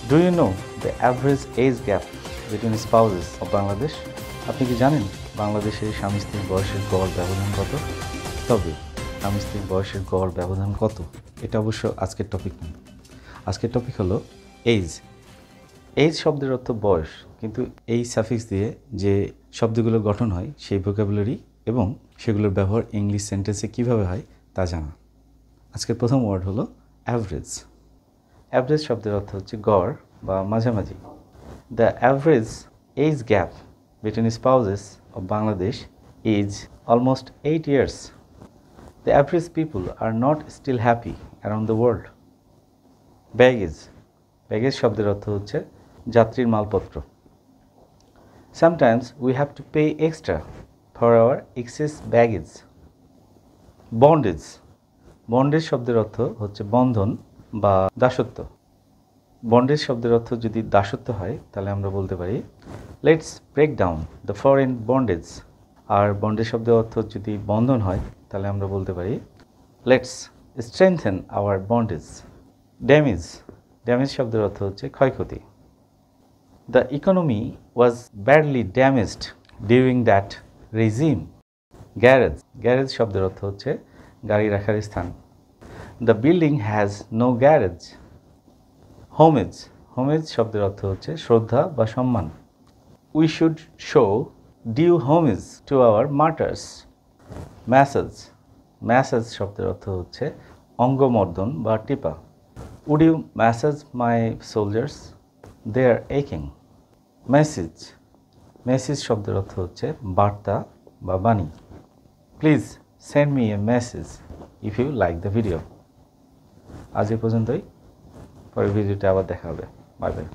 Do you know the average age gap between spouses of Bangladesh? আপনি কি জানেন বাংলাদেশের স্বামী স্ত্রীর বয়সের গড় ব্যবধান কত? তবে স্বামী স্ত্রীর বয়সের গড় ব্যবধান কত? এটা অবশ্য আজকের টপিক নয়। আজকের টপিক হলো এজ। এজ শব্দের অর্থ বয়স, কিন্তু এই সাফিক্স দিয়ে যে শব্দগুলো গঠন হয় সেই ভোকাবুলারি এবং সেগুলোর ব্যবহার ইংলিশ সেন্টেন্সে কীভাবে হয় তা জানা। আজকের প্রথম ওয়ার্ড হলো অ্যাভারেজ। অ্যাভারেজ শব্দের অর্থ হচ্ছে গড় বা মাঝামাঝি। The average age gap between spouses of Bangladesh is almost 8 years. The average people are not still happy around the world. Baggage. Baggage শব্দের অর্থ হচ্ছে যাত্রীর মালপত্র। Sometimes we have to pay extra for our excess baggage. Bondage. Bondage শব্দের অর্থ হচ্ছে বন্ধন বা দাসত্ব। বন্ডেজ শব্দের অর্থ যদি দাসত্ব হয় তাহলে আমরা বলতে পারি let's break down the foreign bondage. আর বন্ডেজ শব্দের অর্থ যদি বন্ধন হয় তাহলে আমরা বলতে পারি let's strengthen our bondage. Damage. Damage শব্দের অর্থ হচ্ছে ক্ষয়ক্ষতি। The economy was badly damaged during that regime. Garage. Garage শব্দের অর্থ হচ্ছে গাড়ি রাখার স্থান। The building has no garage. Homage. Homage শব্দের অর্থ হচ্ছে শ্রদ্ধা বা সম্মান। We should show due homage to our martyrs. Massage. Massage শব্দের অর্থ হচ্ছে অঙ্গমর্দন বা টিপা। Would you massage my soldiers, they are এইকিং। মেসেজ। মেসেজ শব্দের অর্থ হচ্ছে বার্তা বা বাণী। Please send me a message if you like the video. আজ এ পর্যন্তই, পরের ভিডিওতে আবার দেখা হবে। Bye by.